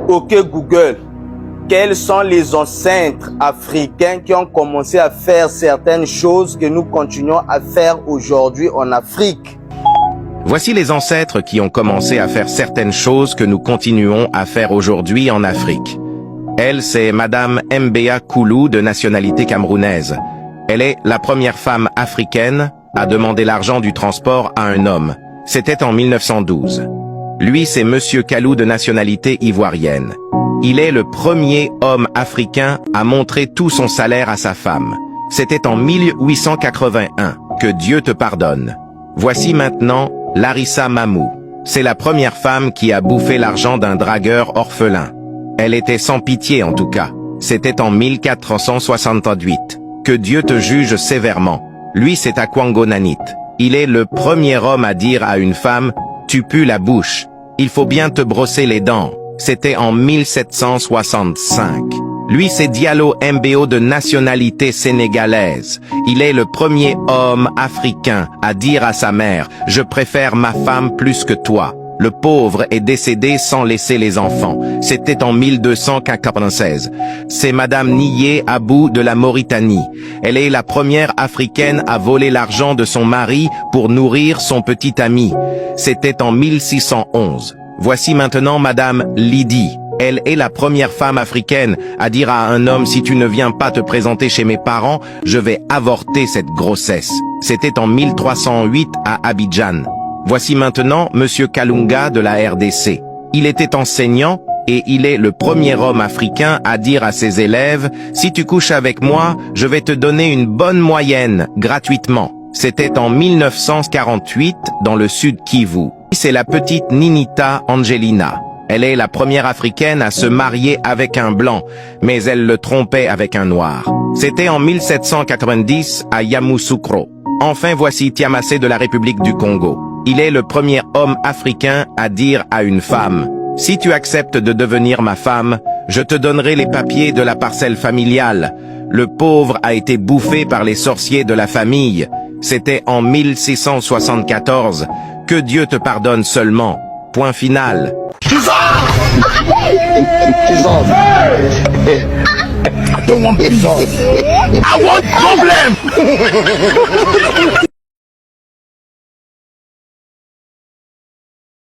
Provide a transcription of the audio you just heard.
Ok Google, quels sont les ancêtres africains qui ont commencé à faire certaines choses que nous continuons à faire aujourd'hui en Afrique? Voici les ancêtres qui ont commencé à faire certaines choses que nous continuons à faire aujourd'hui en Afrique. Elle, c'est Madame Mbea Koulou, de nationalité camerounaise. Elle est la première femme africaine à demander l'argent du transport à un homme. C'était en 1912. Lui, c'est Monsieur Kalou, de nationalité ivoirienne. Il est le premier homme africain à montrer tout son salaire à sa femme. C'était en 1881. Que Dieu te pardonne. Voici maintenant Larissa Mamou. C'est la première femme qui a bouffé l'argent d'un dragueur orphelin. Elle était sans pitié en tout cas. C'était en 1468. Que Dieu te juge sévèrement. Lui, c'est Akwango Nanit. Il est le premier homme à dire à une femme « Tu pues la bouche. Il faut bien te brosser les dents ». C'était en 1765. Lui, c'est Diallo Mbo, de nationalité sénégalaise. Il est le premier homme africain à dire à sa mère « Je préfère ma femme plus que toi ». Le pauvre est décédé sans laisser les enfants. C'était en 1296. C'est Madame Niyé Abou de la Mauritanie. Elle est la première africaine à voler l'argent de son mari pour nourrir son petit ami. C'était en 1611. Voici maintenant Madame Lydie. Elle est la première femme africaine à dire à un homme « Si tu ne viens pas te présenter chez mes parents, je vais avorter cette grossesse ». C'était en 1308 à Abidjan. Voici maintenant Monsieur Kalunga de la RDC. Il était enseignant et il est le premier homme africain à dire à ses élèves « Si tu couches avec moi, je vais te donner une bonne moyenne, gratuitement ». C'était en 1948 dans le sud Kivu. C'est la petite Ninita Angelina. Elle est la première africaine à se marier avec un blanc, mais elle le trompait avec un noir. C'était en 1790 à Yamoussoukro. Enfin, voici Tiamassé de la République du Congo. Il est le premier homme africain à dire à une femme « Si tu acceptes de devenir ma femme, je te donnerai les papiers de la parcelle familiale. » Le pauvre a été bouffé par les sorciers de la famille. C'était en 1674. Que Dieu te pardonne seulement. Point final. I don't want peace. I want problem.